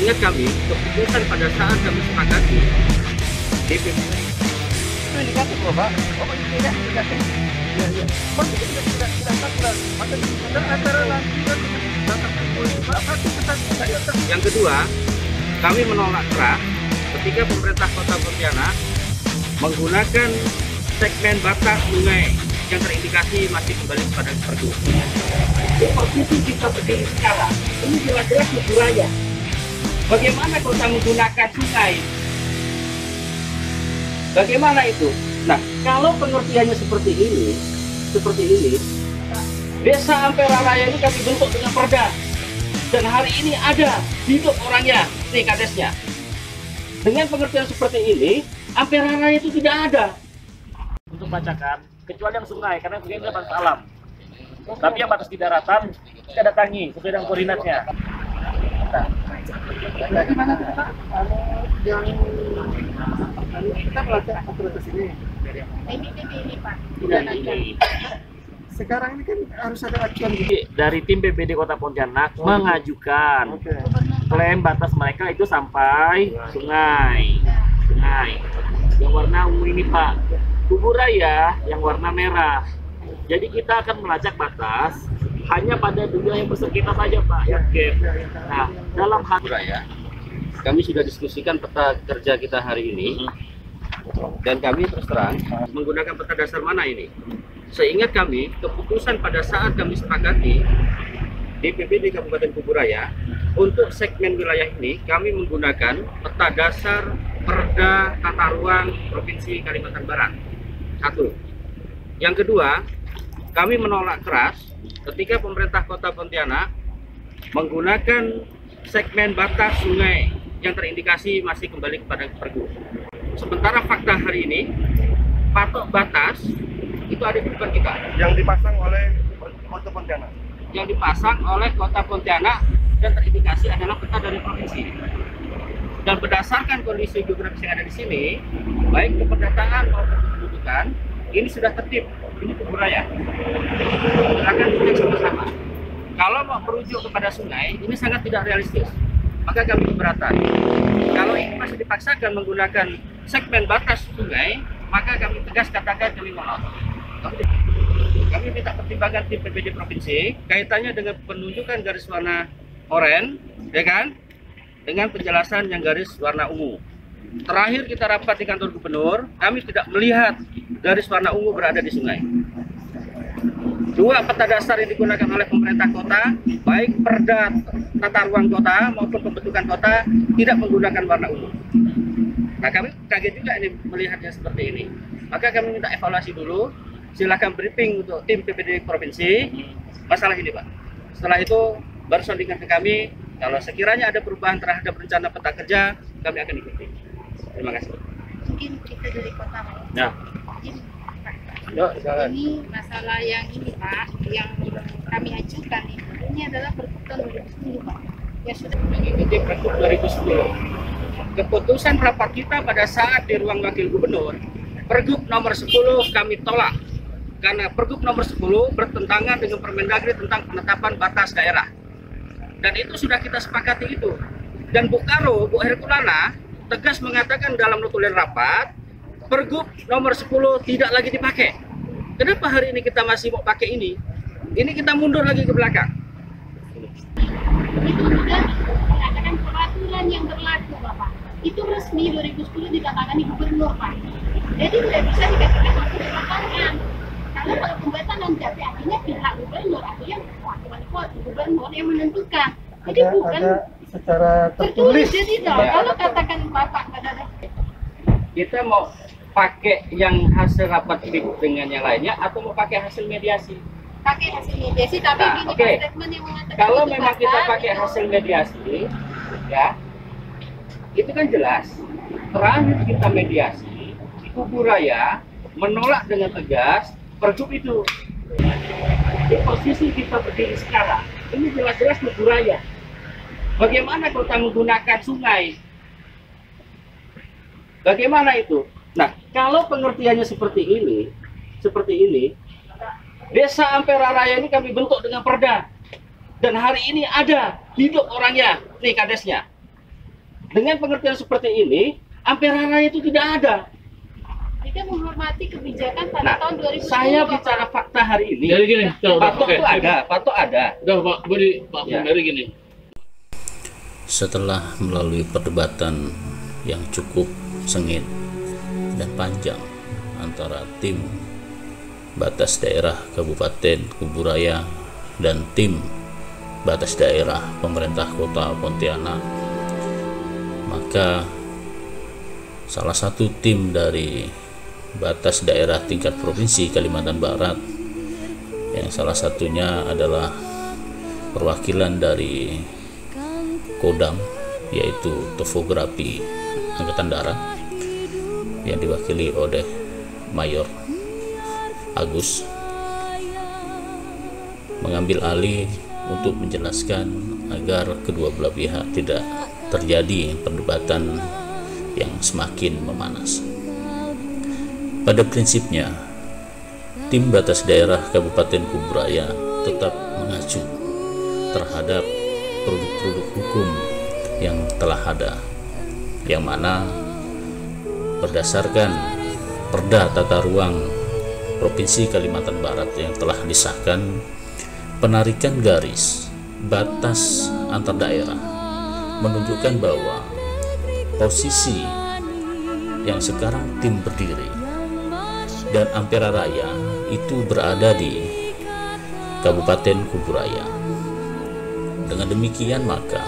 Seingat kami, keputusan pada saat kami sepakati DPP itu indikatif loh Pak. Oh ini indikatif. Iya. Maksudnya tidak maka antara lanjutan dengan Yang kedua, kami menolak keras ketika pemerintah Kota Pontianak menggunakan segmen batas sungai yang terindikasi masih kembali kepada Pergub. Di posisi kita berdiri sekarang, ini jelas-jelas raya. Bagaimana kota menggunakan sungai? Bagaimana itu? Nah, kalau pengertiannya seperti ini, Desa Ampera Raya ini kami bentuk dengan perda. Dan hari ini ada, hidup orangnya, nih kadesnya. Dengan pengertian seperti ini, Ampera Raya itu tidak ada. Untuk bacakan, kecuali yang sungai, karena sungai itu batas alam. Tapi yang batas di daratan, kita datangi sesuai dengan koordinatnya. Bagaimana Pak? Yang kita melacak otoritas ini. Ini Pak. Sekarang ini kan harus ada acuan gitu. Dari tim BPD Kota Pontianak mengajukan klaim batas mereka itu sampai sungai. Yang warna ungu ini Pak, Kubur Raya yang warna merah. Jadi kita akan melacak batas hanya pada wilayah yang bersekitar saja Pak, yang gap. Nah, dalam hal Raya, kami sudah diskusikan peta kerja kita hari ini, dan kami terus terang menggunakan peta dasar mana ini. Seingat kami, keputusan pada saat kami sepakati DPPD Kabupaten Kubur Raya untuk segmen wilayah ini kami menggunakan peta dasar Perda Tata Ruang Provinsi Kalimantan Barat. Satu. Yang kedua, kami menolak keras ketika pemerintah Kota Pontianak menggunakan segmen batas sungai yang terindikasi masih kembali kepada Pergub. Sementara fakta hari ini, patok batas itu ada di depan kita. Yang dipasang oleh Kota Pontianak. Yang dipasang oleh Kota Pontianak dan terindikasi adalah peta dari provinsi. Dan berdasarkan kondisi geografis yang ada di sini, baik kependataan maupun kependudukan, ini sudah tertib. Ini Kubur Raya. Silakan dicek sama-sama. Kalau mau merujuk kepada sungai, ini sangat tidak realistis. Maka kami keberatan. Kalau ini masih dipaksakan menggunakan segmen batas sungai, maka kami tegas katakan kami menolak. Kami minta pertimbangan tim PPD Provinsi kaitannya dengan penunjukan garis warna oranye, ya kan? Dengan penjelasan yang garis warna ungu. Terakhir kita rapat di kantor gubernur, kami tidak melihat garis warna ungu berada di sungai. Dua peta dasar yang digunakan oleh pemerintah kota, baik Perda Tata Ruang Kota maupun pembentukan kota, tidak menggunakan warna ungu. Nah, kami kaget juga ini melihatnya seperti ini. Maka kami minta evaluasi dulu, silakan briefing untuk tim PPD Provinsi masalah ini Pak. Setelah itu baru soundingkan ke kami, kalau sekiranya ada perubahan terhadap rencana peta kerja, kami akan ikuti. Terima kasih. Mungkin kita dari kota Pak. Ya. Mungkin, Pak. Yuk, silakan. Ini masalah yang ini Pak, yang kami ajukan ini adalah Pergub tahun 2010 Pak. Ya sudah. Ini di Pergub 2010. Keputusan rapat kita pada saat di ruang wakil gubernur, Pergub nomor 10 kami tolak. Karena Pergub nomor 10 bertentangan dengan Permendagri tentang penetapan batas daerah. Dan itu sudah kita sepakati itu. Dan Bu Karo, Bu Herkulana, tegas mengatakan dalam notulen rapat, Pergub nomor 10 tidak lagi dipakai. Kenapa hari ini kita masih mau pakai ini? Ini kita mundur lagi ke belakang. Itu sudah mengatakan peraturan yang berlaku Bapak. Itu resmi 2010 ditandatangani gubernur Pak. Jadi tidak bisa dikatakan masuk ke lapangan. Karena kalau pembatalan jadi artinya pihak gubernur atau yang wali gubernur yang menentukan. Jadi bukan secara tertulis. Jadi kalau katakan Bapak pada Kita mau pakai yang hasil rapat dengan yang lainnya atau mau pakai hasil mediasi? pakai hasil mediasi, tapi Nah, gini oke. Pak, statement yang mengatakan Kalau itu memang kita pasal, pakai hasil mediasi, ya, itu kan jelas. Terakhir kita mediasi, Kubur Raya menolak dengan tegas Pergub itu. Di posisi kita berdiri sekarang, ini jelas-jelas Kubur Raya. Bagaimana kota menggunakan sungai? Bagaimana itu? Nah, kalau pengertiannya seperti ini, Desa Ampera Raya ini kami bentuk dengan perda. Dan hari ini ada, hidup orangnya, nih kadesnya. Dengan pengertian seperti ini, Ampera Raya itu tidak ada. Kita menghormati kebijakan pada Nah, tahun 2010. saya bicara fakta hari ini. Jadi gini, Patok itu ada, patok ada. Udah Pak Budi, Pak Ya. Pemberi gini. Setelah melalui perdebatan yang cukup sengit dan panjang antara tim batas daerah Kabupaten Kuburaya dan tim batas daerah pemerintah Kota Pontianak, maka salah satu tim dari batas daerah tingkat provinsi Kalimantan Barat, yang salah satunya adalah perwakilan dari Kodam, yaitu Topografi Angkatan Darat, yang diwakili oleh Mayor Agus, mengambil alih untuk menjelaskan agar kedua belah pihak tidak terjadi perdebatan yang semakin memanas. Pada prinsipnya, tim batas daerah Kabupaten Kuburaya tetap mengacu terhadap produk-produk hukum yang telah ada, yang mana berdasarkan Perda Tata Ruang Provinsi Kalimantan Barat yang telah disahkan, penarikan garis batas antar daerah menunjukkan bahwa posisi yang sekarang tim berdiri dan Ampera Raya itu berada di Kabupaten Kuburaya. Dengan demikian maka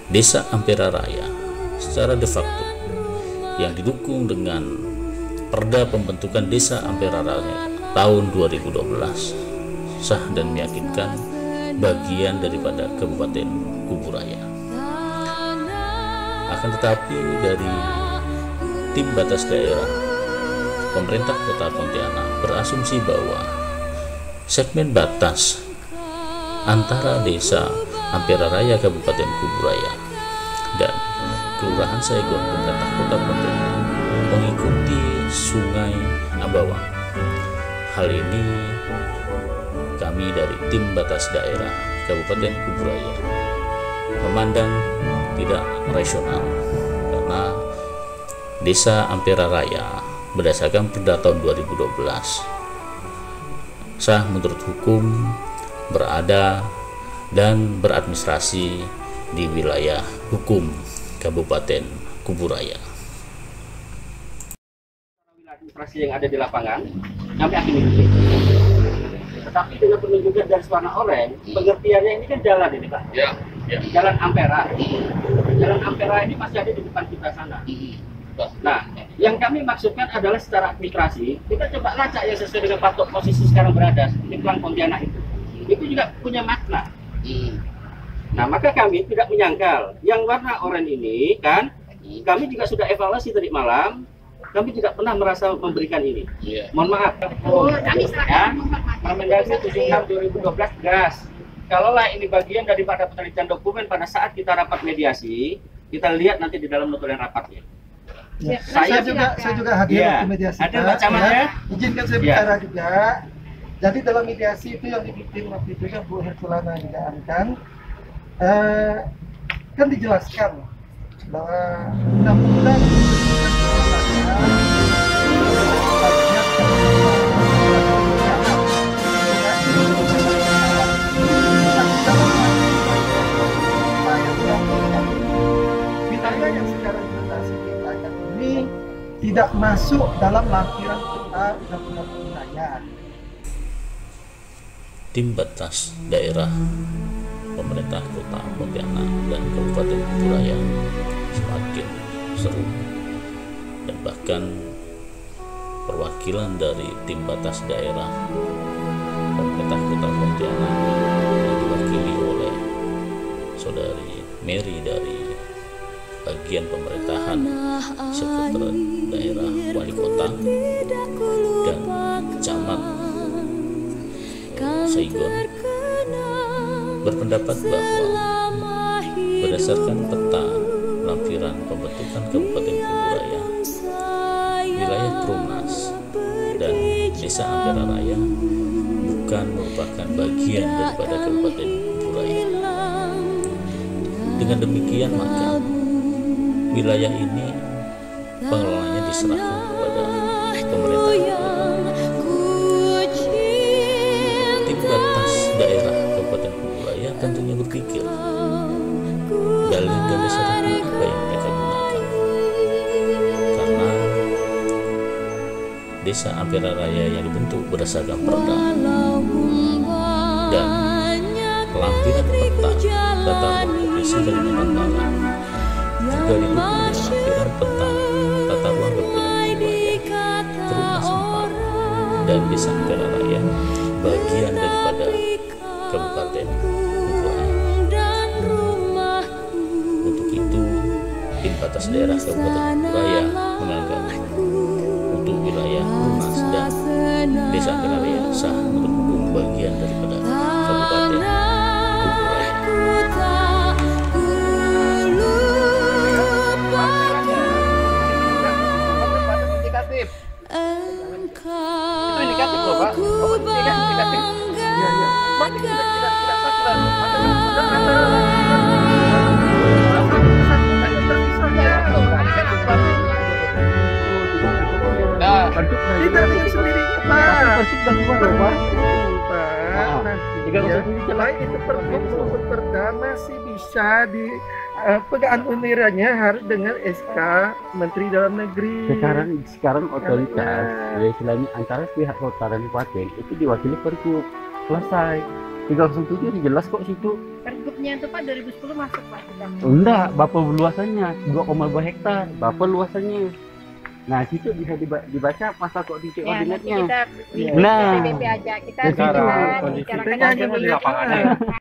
Desa Ampera Raya secara de facto yang didukung dengan Perda Pembentukan Desa Ampera Raya tahun 2012 sah dan meyakinkan bagian daripada Kabupaten Kuburaya. Akan tetapi dari tim batas daerah pemerintah Kota Pontianak berasumsi bahwa segmen batas antara Desa Ampera Raya Kabupaten Kuburaya dan Kelurahan Saigon pemerintah Kota Pontianak mengikuti Sungai Ambawang. Hal ini kami dari tim batas daerah Kabupaten Kuburaya memandang tidak rasional, karena Desa Ampera Raya berdasarkan Perda tahun 2012 sah menurut hukum berada dan beradministrasi di wilayah hukum Kabupaten Kuburaya. Administrasi yang ada di lapangan, kami akan ikuti. Tetapi dengan penunjukan garis warna oranye, pengertiannya ini kan jalan ini Pak. Ya, ya. Jalan Ampera. Jalan Ampera ini masih ada di depan kita sana. Nah, yang kami maksudkan adalah secara administrasi, kita coba lacak yang sesuai dengan patok posisi sekarang berada di Pelang Pontianak itu. Itu juga punya makna. Nah, maka kami tidak menyangkal yang warna oranye ini kan, kami juga sudah evaluasi tadi malam, kami tidak pernah merasa memberikan ini. Mohon maaf. Kami serahkan Permendagri 76/2012 gas. Kalaulah ini bagian daripada penelitian dokumen pada saat kita rapat mediasi, kita lihat nanti di dalam notulen rapatnya. Ya, Saya saya juga hadir Ya, di mediasi. hadir, Pak, Pak Camat, ya. Izinkan saya Ya. bicara juga. Jadi dalam mediasi itu yang dipimpin waktu itu kan Bu Herculana juga kan dijelaskan bahwa undang-undang wilayah yang sekarang implementasi kita ini tidak masuk dalam lampiran kita undang-undang wilayah. Tim batas daerah pemerintah Kota Pontianak dan Kabupaten Kuburaya semakin seru, dan bahkan perwakilan dari tim batas daerah pemerintah Kota Pontianak yang diwakili oleh Saudari Mary dari bagian pemerintahan sekretariat daerah wali kota dan camat Saigon berpendapat bahwa berdasarkan peta lampiran pembentukan Kabupaten Kuburaya, wilayah Pronas dan Desa Ampera Raya bukan merupakan bagian daripada Kabupaten Kuburaya. Dengan demikian maka wilayah ini pengelolanya diserahkan kepada pemerintah. Tim batas daerah Kabupaten Kuburaya tentunya berpikir dalil dan dasar hukum apa yang mereka gunakan, karena Desa Ampera Raya yang dibentuk berdasarkan perda dan lampiran peta tata ruang provinsi Kalimantan Barat juga didukung dengan lampiran peta tata ruang Kabupaten Kuburaya, Terumnas 4 dan Desa Ampera Raya bagian daripada Kabupaten Kuburaya. Untuk itu, tim batas daerah Kabupaten Kuburaya menganggap untuk wilayah Terumnas dan Desa Ampera Raya sah mendukung bagian daripada Kabupaten Kuburaya. Itu indikatif loh Pak. Oh, indikatif. Iya. Berarti tidak sakuran. Tidak dengan sendirinya Pak. Sudah keluar loh Pak. Selain itu perda masih bisa pegaan uniranya harus dengan SK Menteri Dalam Negeri. Sekarang otoritas selain antara pihak kota dan kabupaten itu diwakili Pergub. Selesai. 307 jelas kok situ. Pergubnya itu Pak 2010 masuk Pak. Enggak, bapak luasannya 2,2 hektar. Bapak luasannya. Nah, situ bisa dibaca pasal koordinat koordinatnya. Nah, PBB aja kita sekarang bicarakan di lapangan.